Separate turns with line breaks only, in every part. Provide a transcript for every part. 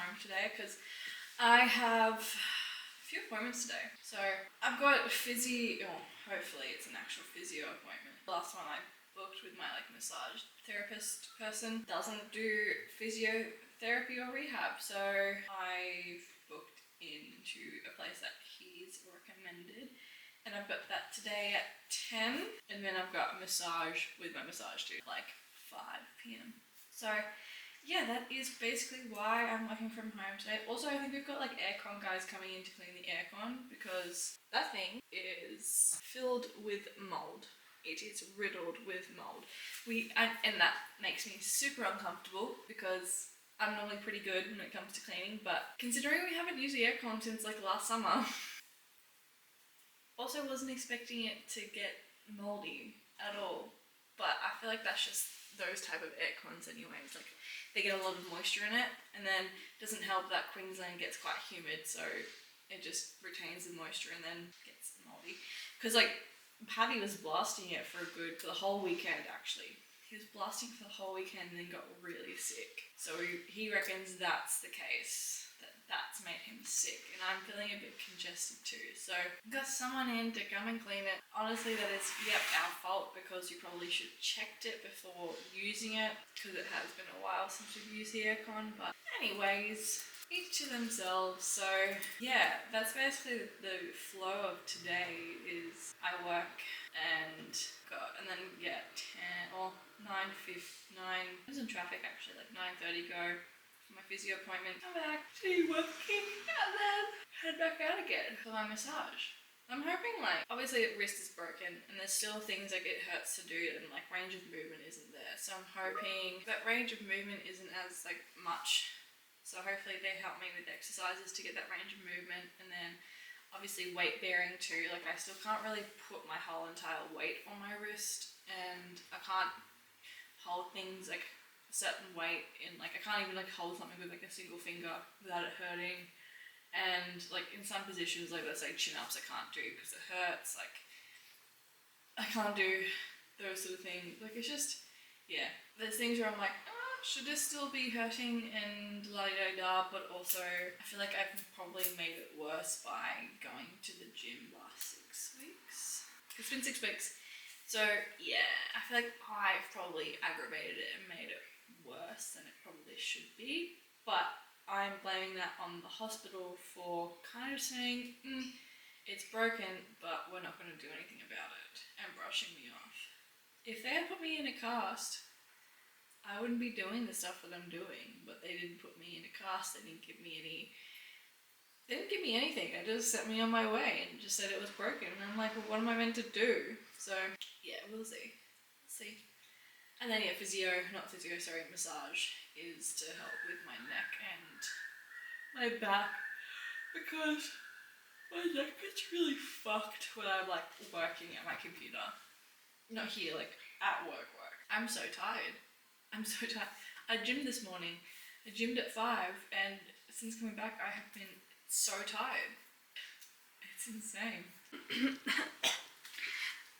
home today because I have a few appointments today. So I've got physio, or hopefully it's an actual physio appointment. The last one I booked with my massage therapist person doesn't do physiotherapy or rehab, so I've booked into a place that he's recommended, and I've got that today at 10, and then I've got a massage with my massage too, like 5 p.m. So yeah, that is basically why I'm working from home today. Also, I think we've got aircon guys coming in to clean the aircon because that thing is filled with mold. It is riddled with mold. And that makes me super uncomfortable because I'm normally pretty good when it comes to cleaning, but considering we haven't used the aircon since last summer, also wasn't expecting it to get moldy at all. But I feel like that's just those type of aircons anyways. They get a lot of moisture in it, and then it doesn't help that Queensland gets quite humid, so it just retains the moisture and then gets moldy. Because Paddy was blasting it for the whole weekend actually. He was blasting for the whole weekend and then got really sick. So he reckons that's the case. That's made him sick, and I'm feeling a bit congested too. So I've got someone in to come and clean it. Honestly, that is our fault because you probably should have checked it before using it because it has been a while since we've used the aircon. But anyways, each to themselves. So yeah, that's basically the flow of today. Is I work and then 10 or 9:59. I was in traffic actually, 9:30 go. My physio appointment, come back, see working, and then head back out again for my massage. I'm hoping obviously the wrist is broken and there's still things it hurts to do and range of movement isn't there. So I'm hoping that range of movement isn't as much. So hopefully they help me with exercises to get that range of movement, and then obviously weight bearing too. I still can't really put my whole entire weight on my wrist, and I can't hold things certain weight in I can't even hold something with a single finger without it hurting, and in some positions let's say chin-ups I can't do because it hurts. I can't do those sort of things. It's just there's things where I'm should this still be hurting and la-da-da, but also I feel like I've probably made it worse by going to the gym last 6 weeks. It's been 6 weeks, so yeah, I feel like I've probably aggravated it and made it worse than it probably should be, but I'm blaming that on the hospital for kind of saying it's broken but we're not going to do anything about it and brushing me off. If they had put me in a cast, I wouldn't be doing the stuff that I'm doing, but they didn't put me in a cast. They didn't give me anything. They just sent me on my way and just said it was broken, and I'm well, what am I meant to do? So yeah, we'll see. And then massage is to help with my neck and my back because my neck gets really fucked when I'm working at my computer. Not here, at work. I'm so tired. I gymmed this morning. I gymmed at 5, and since coming back I have been so tired. It's insane.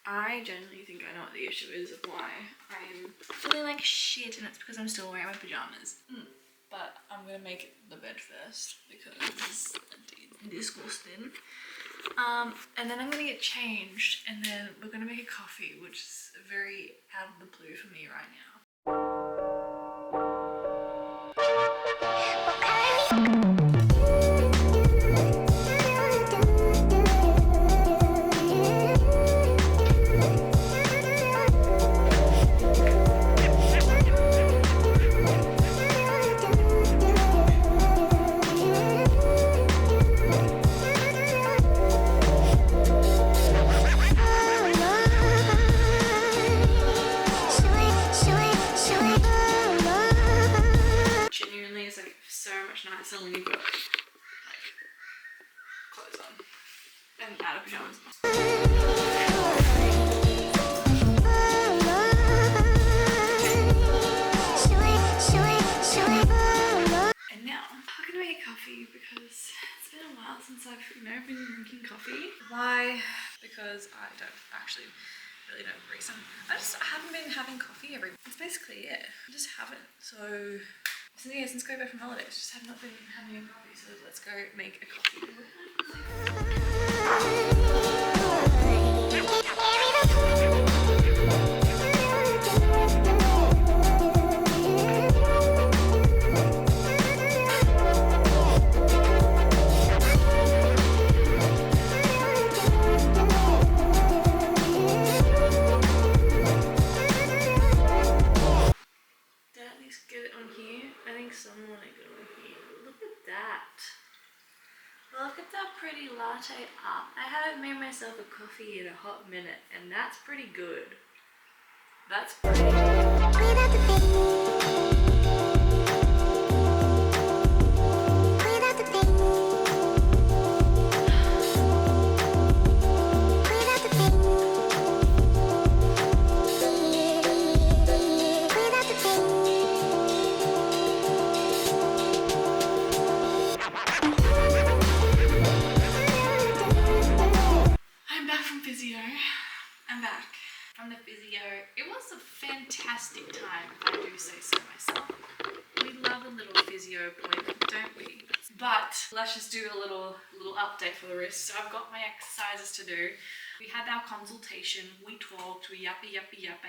I genuinely think I know what the issue is of why I'm feeling like shit, and it's because I'm still wearing my pajamas. But I'm gonna make the bed first because it's disgusting. And then I'm gonna get changed, and then we're gonna make a coffee, which is very out of the blue for me right now. When you've got clothes on and out of pajamas. And now I'm gonna make a coffee because it's been a while since I've been drinking coffee. Why? Because I really don't reason. I just haven't been having coffee that's basically it. I just haven't. So So yeah, since going back from holidays, just have not been having a coffee, so let's go make a coffee. Did I at least get it on here? I think someone I got on here. Look at that. Look at that pretty latte art. I haven't made myself a coffee in a hot minute, and that's pretty good. That's pretty. I'm back from physio. I'm back from the physio. It was a fantastic time, if I do say so myself. We love a little physio appointment, don't we? But let's just do a little update for the wrist. So I've got my exercises to do. We had our consultation, we talked, we yappa.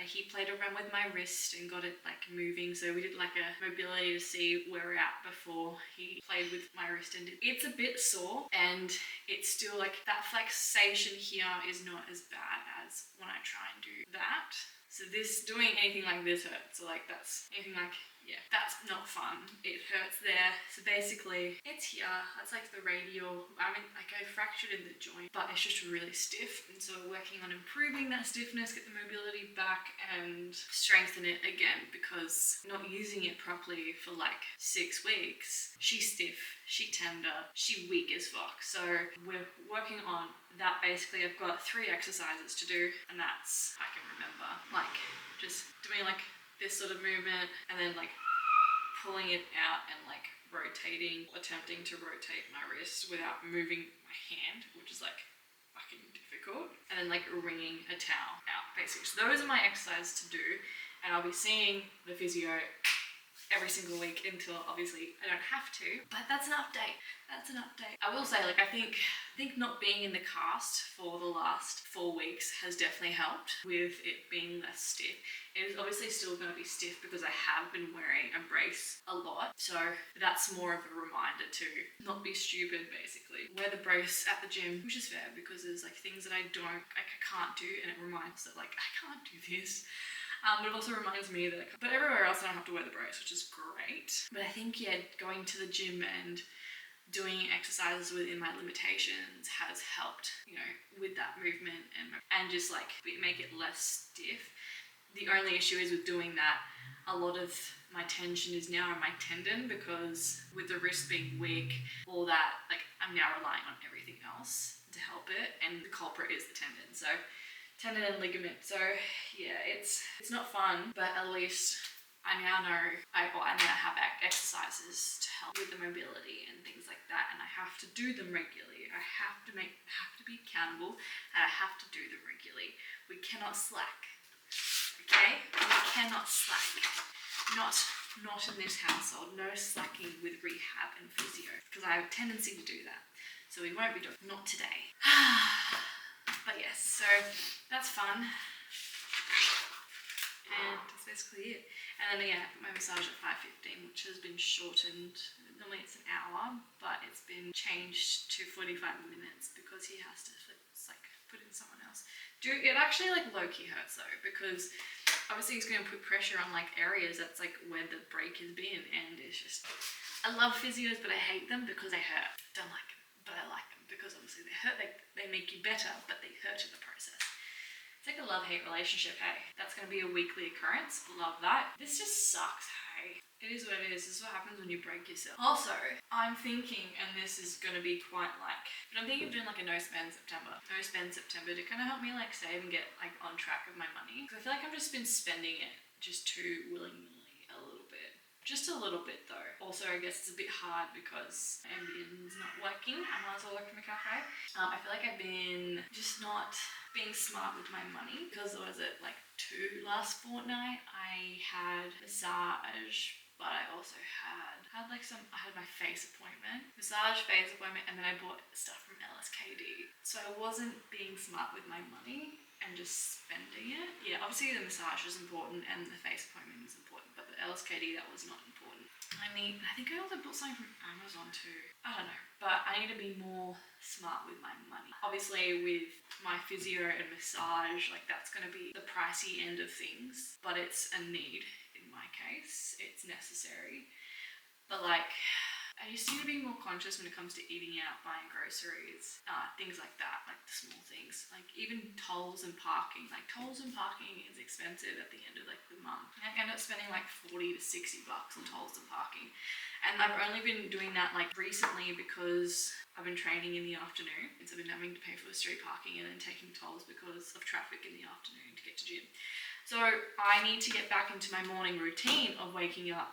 He played around with my wrist and got it like moving. So we did like a mobility to see where we're at before he played with my wrist. And it's a bit sore, and it's still like that flexation here is not as bad as when I try and do that. So this, doing anything like this hurts. So like that's anything like, yeah, that's not fun. It hurts there. So basically it's here. That's like the radial. I mean, like I fractured in the joint, but it's just really stiff. And so we're working on improving that stiffness, get the mobility back and strengthen it again, because not using it properly for like 6 weeks, she's stiff, she tender, she weak as fuck. So we're working on that. Basically I've got 3 exercises to do, and that's, I can remember, like just doing like this sort of movement and then like pulling it out and like rotating, attempting to rotate my wrist without moving my hand, which is like fucking difficult, and then like wringing a towel out basically. So those are my exercises to do, and I'll be seeing the physio every single week until obviously I don't have to. But that's an update. That's an update. I will say, like, I think not being in the cast for the last 4 weeks has definitely helped with it being less stiff. It is obviously still going to be stiff because I have been wearing a brace a lot. So that's more of a reminder to not be stupid, basically. Wear the brace at the gym, which is fair because there's like things that I can't do, and it reminds that like I can't do this. But it also reminds me that, but everywhere else I don't have to wear the brace, which is great. But I think, yeah, going to the gym and doing exercises within my limitations has helped, you know, with that movement and just like make it less stiff. The only issue is with doing that, a lot of my tension is now in my tendon, because with the wrist being weak, all that, like I'm now relying on everything else to help it, and the culprit is the tendon. So tendon and ligament. So yeah, it's not fun, but at least I now know I now have exercises to help with the mobility and things like that, and I have to do them regularly. I have to be accountable, and I have to do them regularly. We cannot slack. Okay? We cannot slack. Not in this household. No slacking with rehab and physio, because I have a tendency to do that. So we won't be doing, not today. But yes, so that's fun. And that's basically it. And then yeah, my massage at 5:15, which has been shortened. Normally it's an hour, but it's been changed to 45 minutes because he has to put in someone else. It actually like low-key hurts though, because obviously he's going to put pressure on like areas that's like where the break has been, and it's just, I love physios, but I hate them because they hurt. Don't like them, but I like them because obviously they hurt. They make you better, but they hurt in the process. It's like a love-hate relationship, hey. That's going to be a weekly occurrence. Love that. This just sucks, hey. It is what it is. This is what happens when you break yourself. Also, I'm thinking, and this is going to be quite like, but I'm thinking of doing like a no spend September to kind of help me like save and get like on track of my money. Because I feel like I've just been spending it just too willy-nilly a little bit. Just a little bit though. Also, I guess it's a bit hard because Ambien's not working. I might as well work from a cafe. I feel like I've been just not being smart with my money, because was it like last fortnight I had massage but I also had like I had my face appointment, massage, face appointment, and then I bought stuff from LSKD. So I wasn't being smart with my money and just spending it. Yeah, obviously the massage is important and the face appointment is important, but the LSKD, that was not important. I think I also bought something from Amazon too. I don't know, but I need to be more smart with my money. Obviously with my physio and massage, like that's going to be the pricey end of things, but it's a need in my case. It's necessary. But like, I just need to be more conscious when it comes to eating out, buying groceries, things like that, like the small things, like even tolls and parking. Like tolls and parking is expensive at the end of like the month. I end up spending like $40 to $60 on tolls and parking. And I've only been doing that like recently because I've been training in the afternoon. And so I've been having to pay for the street parking and then taking tolls because of traffic in the afternoon to get to gym. So I need to get back into my morning routine of waking up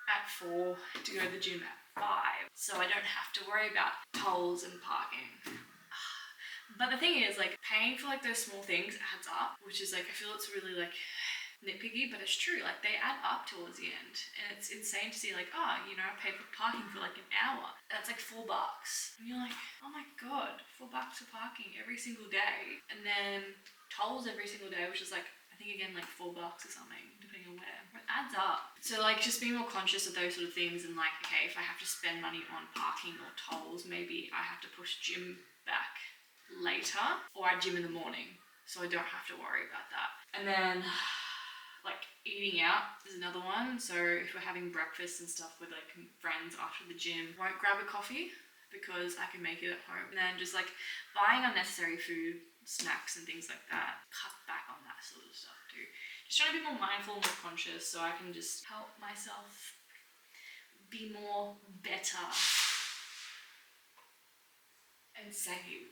at 4 to go to the gym at 5, so I don't have to worry about tolls and parking. But the thing is, like, paying for like those small things adds up, which is like, I feel it's really like nitpicky, but it's true. Like they add up towards the end, and it's insane to see like, oh, you know, I paid for parking for like an hour. That's like $4, and you're like, oh my god, $4 for parking every single day, and then tolls every single day, which is like, I think again like $4 or something, depending on where. It adds up. So like just being more conscious of those sort of things, and like, okay, if I have to spend money on parking or tolls, maybe I have to push gym back later, or I gym in the morning, so I don't have to worry about that. And then like eating out is another one. So if we're having breakfast and stuff with like friends after the gym, won't grab a coffee because I can make it at home. And then just like buying unnecessary food, snacks and things like that, cut back on that sort of stuff too. Just trying to be more mindful, more conscious, so I can just help myself be more better and save,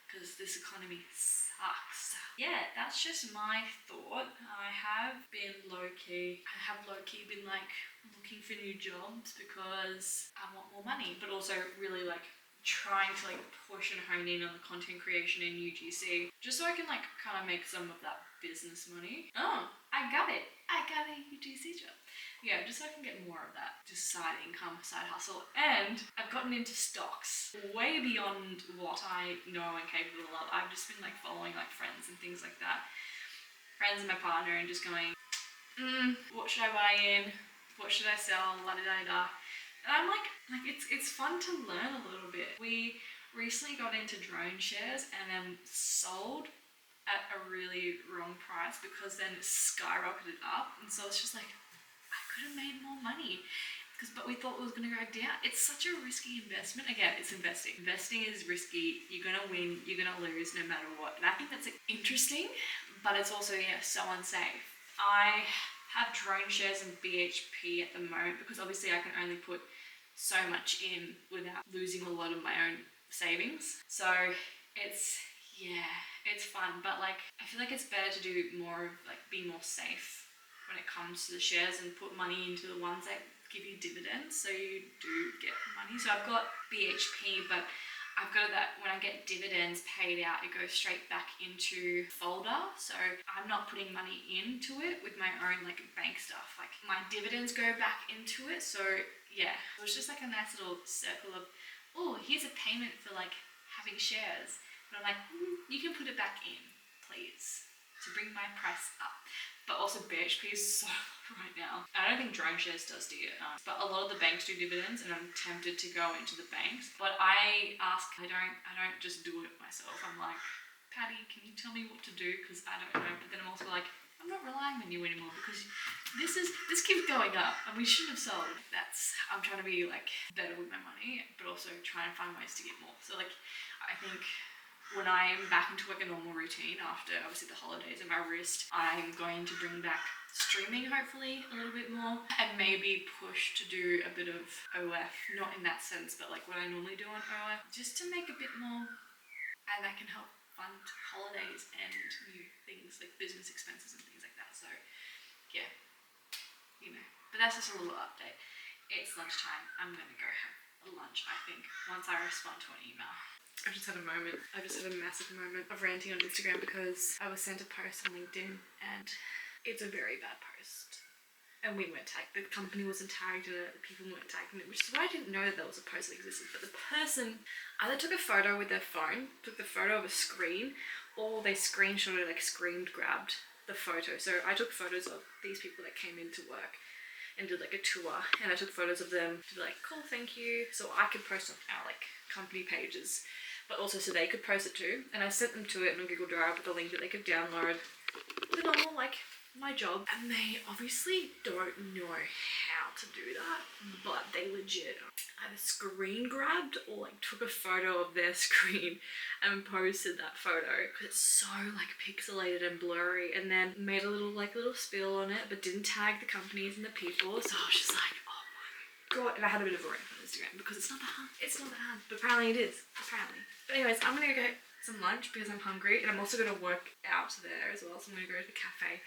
because this economy sucks. Yeah, that's just my thought. I have low-key been like looking for new jobs because I want more money, but also really like trying to like push and hone in on the content creation in UGC, just so I can like kind of make some of that business money. Oh, I got a UGC job. Yeah, just so I can get more of that, just side income, side hustle. And I've gotten into stocks way beyond what I know and capable of. I've just been like following like friends and things like that, friends and my partner, and just going, what should I buy in? What should I sell? La da da da. And I'm like it's fun to learn a little bit. We recently got into drone shares and then sold at a really wrong price because then it skyrocketed up, and so it's just like I could have made more money but we thought it was going to go down. It's such a risky investment. Again, it's investing. Investing is risky. You're going to win, you're going to lose no matter what. And I think that's like, interesting, but it's also so unsafe. I have drone shares in BHP at the moment because obviously I can only put so much in without losing a lot of my own savings. So it's fun, but like I feel like it's better to do more of like be more safe when it comes to the shares and put money into the ones that give you dividends, so you do get money. So I've got BHP, but I've got that when I get dividends paid out, it goes straight back into folder. So I'm not putting money into it with my own like bank stuff. Like my dividends go back into it. So yeah, it was just like a nice little circle of, oh, here's a payment for like having shares. But I'm like, you can put it back in, please, to bring my price up. But also BHP is so low right now. I don't think drone shares does do it, but a lot of the banks do dividends, and I'm tempted to go into the banks. But I don't just do it myself. I'm like, Patty, can you tell me what to do? Because I don't know. But then I'm also like, I'm not relying on you anymore because this keeps going up, and we shouldn't have sold. I'm trying to be like better with my money, but also trying to find ways to get more. So like, I think when I'm back into like a normal routine after obviously the holidays and my wrist, I'm going to bring back streaming hopefully a little bit more, and maybe push to do a bit of OF, not in that sense, but like what I normally do on OF, just to make a bit more, and that can help fund holidays and new things like business expenses and things like that. So yeah, but that's just a little update. It's lunchtime. I'm gonna go have a lunch, I think, once I respond to an email. I just had a massive moment of ranting on Instagram because I was sent a post on LinkedIn and it's a very bad post.
and we weren't tagged. The company wasn't tagged in it, the people weren't tagged in it, which is why I didn't know that there was a post that existed. But the person either took a photo with their phone, took the photo of a screen, or they screenshotted, like screen grabbed the photo. So I took photos of these people that came into work and did like a tour, and I took photos of them to be like, cool, thank you, so I could post on our like company pages, but also so they could post it too. And I sent them to it on Google Drive with a link that they could download, the normal like my job. And they obviously don't know how to do that, but they legit either screen grabbed or like took a photo of their screen and posted that photo because it's so like pixelated and blurry, and then made a little spiel on it, but didn't tag the companies and the people. So I was just like, oh my god. And I had a bit of a rant on Instagram because it's not that hard. It's not that hard, but apparently it is. Apparently. But anyways, I'm gonna go get some lunch because I'm hungry, and I'm also gonna work out there as well. So I'm gonna go to the cafe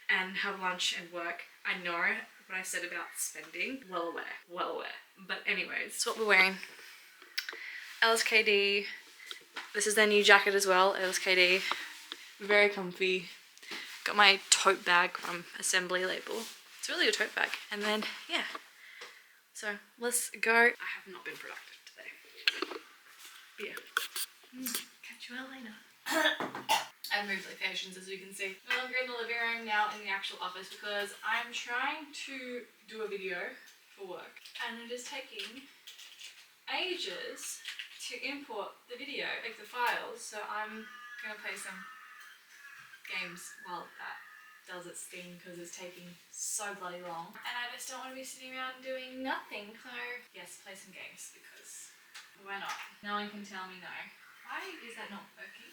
and have lunch and work. I know what I said about spending, well aware. But anyways, that's what we're wearing. LSKD. This is their new jacket as well, LSKD. Very comfy. Got my tote bag from Assembly Label. It's really a tote bag. And then, yeah. So, let's go. I have not been productive today. But yeah. Catch you all later. I've moved locations, as you can see. No longer in the living room, now in the actual office, because I'm trying to do a video for work, and it is taking ages to import the video, like the files. So I'm gonna play some games while that does its thing because it's taking so bloody long, and I just don't want to be sitting around doing nothing. So yes, play some games because why not? No one can tell me no. Why is that not working?